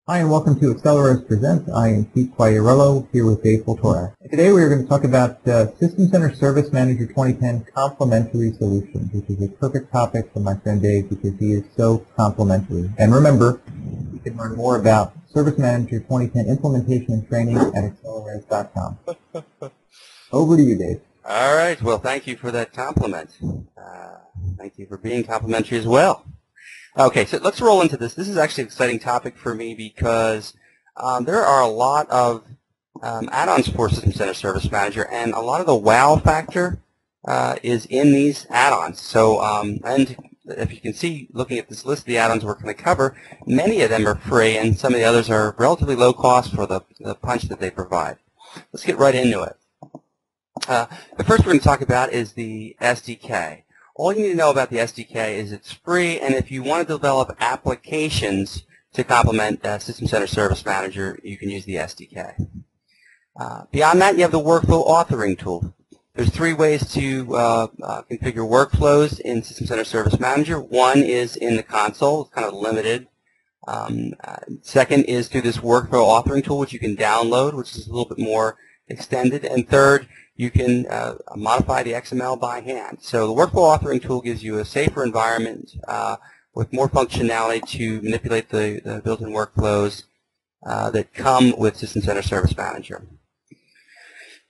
Hi, and welcome to Accelerators Presents. I am Pete Quagliarello here with Dave Fultora. Today we are going to talk about System Center Service Manager 2010 Complementary Solutions, which is a perfect topic for my friend Dave because he is so complimentary. And remember, you can learn more about Service Manager 2010 implementation and training at accelerators.com. Over to you, Dave. All right. Well, thank you for that compliment. Thank you for being complimentary as well. Okay, so let's roll into this. This is actually an exciting topic for me because there are a lot of add-ons for System Center Service Manager, and a lot of the wow factor is in these add-ons. So, and if you can see, looking at this list of the add-ons we're going to cover, many of them are free, and some of the others are relatively low cost for the punch that they provide. Let's get right into it. The first we're going to talk about is the SDK. All you need to know about the SDK is it's free, and if you want to develop applications to complement System Center Service Manager, you can use the SDK. Beyond that, you have the workflow authoring tool. There's three ways to configure workflows in System Center Service Manager. One is in the console. It's kind of limited. Second is through this workflow authoring tool, which you can download, which is a little bit more extended. And third, you can modify the XML by hand. So the workflow authoring tool gives you a safer environment with more functionality to manipulate the built-in workflows that come with System Center Service Manager.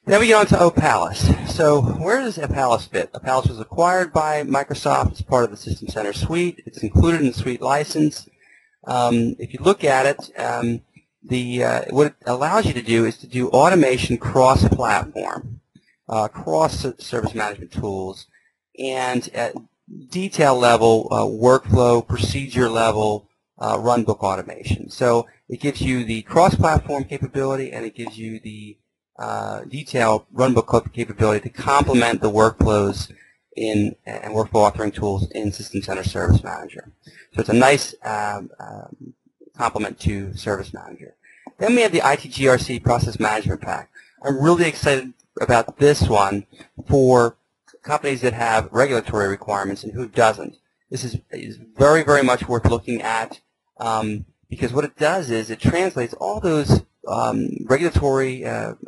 Then we get on to Opalis. So where does Opalis fit? Opalis was acquired by Microsoft as part of the System Center Suite. It's included in the Suite license. If you look at it, what it allows you to do is to do automation cross-platform. Cross service management tools, and at detail level workflow, procedure level runbook automation. So it gives you the cross-platform capability, and it gives you the detailed runbook capability to complement the workflows and workflow authoring tools in System Center Service Manager. So it's a nice complement to Service Manager. Then we have the ITGRC Process Management Pack. I'm really excited about this one for companies that have regulatory requirements and who doesn't. This is very, very much worth looking at because what it does is it translates all those regulatory and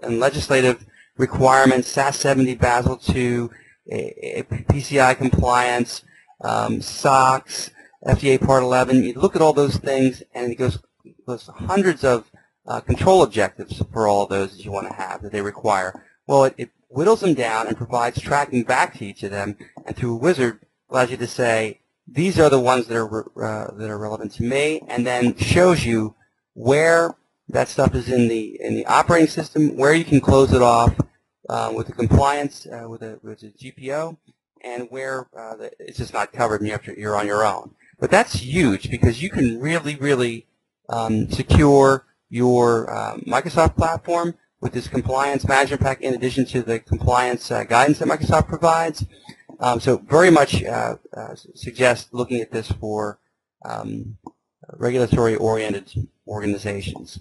legislative requirements, SAS 70, Basel II, PCI compliance, SOX, FDA Part 11. You look at all those things, and it goes hundreds of control objectives for all of those that you want to have that they require. Well, it whittles them down and provides tracking back to each of them, and through a wizard allows you to say these are the ones that are relevant to me, and then shows you where that stuff is in the operating system, where you can close it off with the compliance with a GPO, and where it's just not covered and you're on your own. But that's huge because you can really secure your Microsoft platform with this compliance management pack in addition to the compliance guidance that Microsoft provides. So very much suggest looking at this for regulatory-oriented organizations.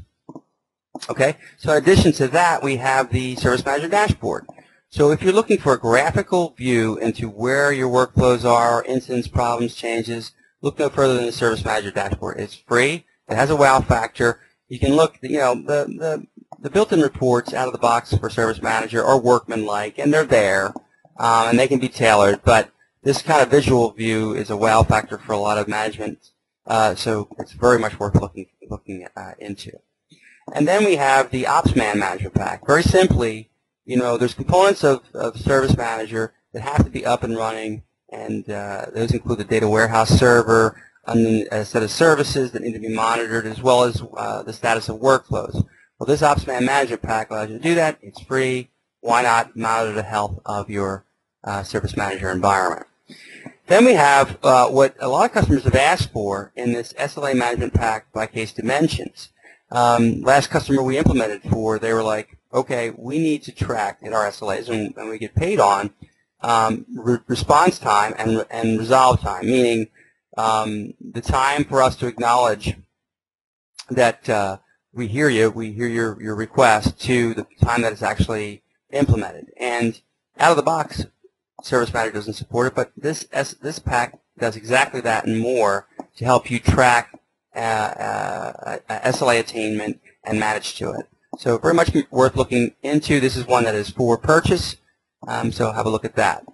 Okay, so in addition to that, we have the Service Manager dashboard. So if you're looking for a graphical view into where your workflows are, incidents, problems, changes, look no further than the Service Manager dashboard. It's free. It has a wow factor. You can look, the built-in reports out of the box for Service Manager are workmanlike, and they're there, and they can be tailored. But this kind of visual view is a wow factor for a lot of management, so it's very much worth looking into. And then we have the OpsMan Management Pack. Very simply, there's components of Service Manager that have to be up and running, and those include the data warehouse server, and a set of services that need to be monitored, as well as the status of workflows. Well, this OpsMan Management Pack allows you to do that. It's free. Why not monitor the health of your Service Manager environment? Then we have what a lot of customers have asked for in this SLA Management Pack by Case Dimensions. Last customer we implemented for, they were like, okay, we need to track in our SLAs, and we get paid on response time and resolve time, meaning the time for us to acknowledge that we hear you, we hear your request, to the time that it's actually implemented. And out of the box, Service Manager doesn't support it, but this pack does exactly that and more to help you track SLA attainment, and manage to it. So very much worth looking into. This is one that is for purchase, so have a look at that.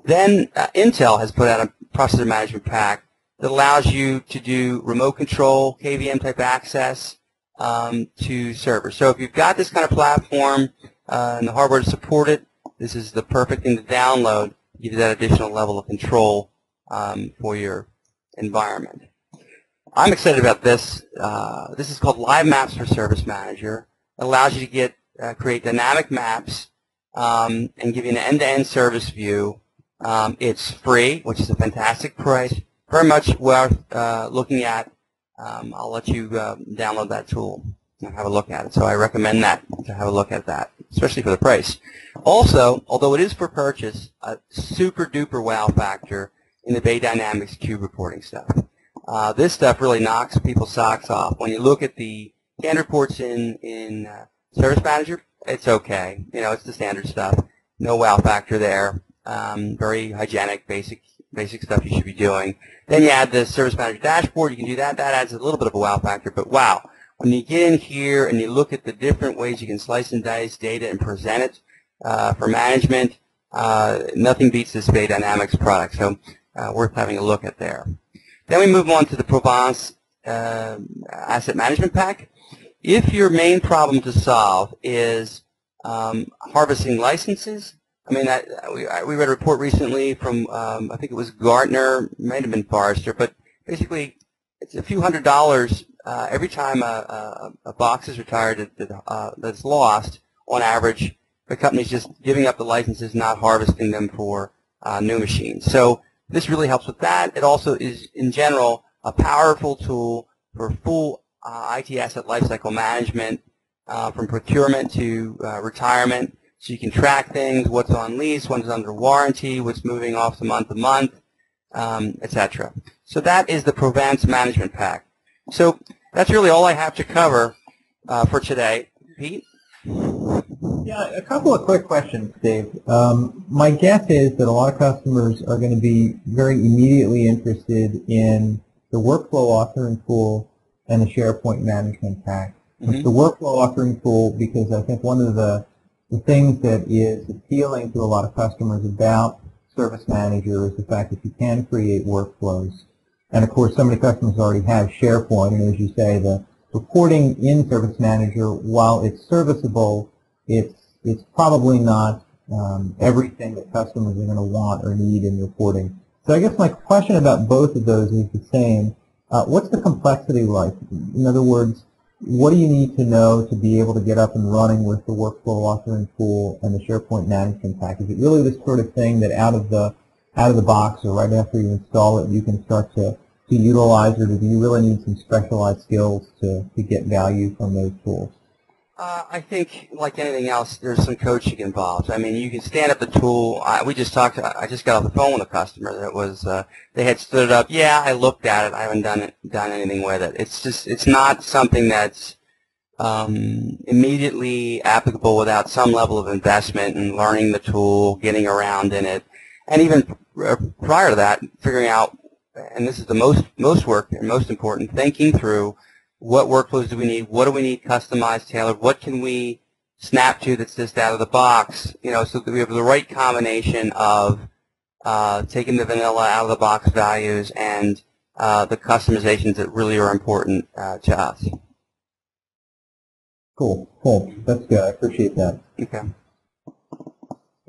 Then Intel has put out a processor management pack that allows you to do remote control, KVM type access to servers. So if you've got this kind of platform and the hardware to support it, this is the perfect thing to download, give you that additional level of control for your environment. I'm excited about this. This is called Live Maps for Service Manager. It allows you to create dynamic maps and give you an end-to-end service view. It's free, which is a fantastic price. Very much worth looking at. I'll let you download that tool and have a look at it. So I recommend that, to have a look at that, especially for the price. Also, although it is for purchase, a super duper wow factor in the Bay Dynamics cube reporting stuff. This stuff really knocks people's socks off. When you look at the scan reports in Service Manager, it's okay. You know, it's the standard stuff. No wow factor there. Very hygienic, basic stuff you should be doing. Then you add the Service Manager dashboard. You can do that. That adds a little bit of a wow factor. But wow, when you get in here and you look at the different ways you can slice and dice data and present it for management, nothing beats this Bay Dynamics product. So worth having a look at there. Then we move on to the Provance Asset Management Pack. If your main problem to solve is harvesting licenses, I mean, we read a report recently from, I think it was Gartner, might have been Forrester, but basically it's a few $100 every time a box is retired that's lost. On average, the company's just giving up the licenses, not harvesting them for new machines. So this really helps with that. It also is, in general, a powerful tool for full IT asset lifecycle management, from procurement to retirement. So you can track things, what's on lease, what's under warranty, what's moving off to month, etc. So that is the Provance Management Pack. So that's really all I have to cover for today. Pete? Yeah, a couple of quick questions, Dave. My guess is that a lot of customers are going to be very immediately interested in the workflow authoring tool and the SharePoint Management Pack. Mm-hmm. The workflow authoring tool, because I think one of the things that is appealing to a lot of customers about Service Manager is the fact that you can create workflows. And of course, so many customers already have SharePoint, and as you say, the reporting in Service Manager, while it's serviceable, it's probably not everything that customers are going to want or need in reporting. So I guess my question about both of those is the same. What's the complexity like? In other words, what do you need to know to be able to get up and running with the workflow authoring tool and the SharePoint Management Pack? Is it really this sort of thing that out of the box or right after you install it you can start to utilize, or do you really need some specialized skills to get value from those tools? I think, like anything else, there's some coaching involved. I mean, you can stand up the tool. I just got off the phone with a customer that was, they had stood it up. Yeah, I looked at it. I haven't done anything with it. It's not something that's immediately applicable without some level of investment in learning the tool, getting around in it, and even prior to that, figuring out, and this is the most work and most important, thinking through what workflows do we need, what do we need customized, tailored, what can we snap to that's just out of the box, you know, so that we have the right combination of taking the vanilla out of the box values and the customizations that really are important to us. Cool. That's good. I appreciate that. Okay.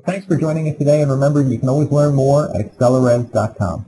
Thanks for joining us today, and remember, you can always learn more at accelerez.com.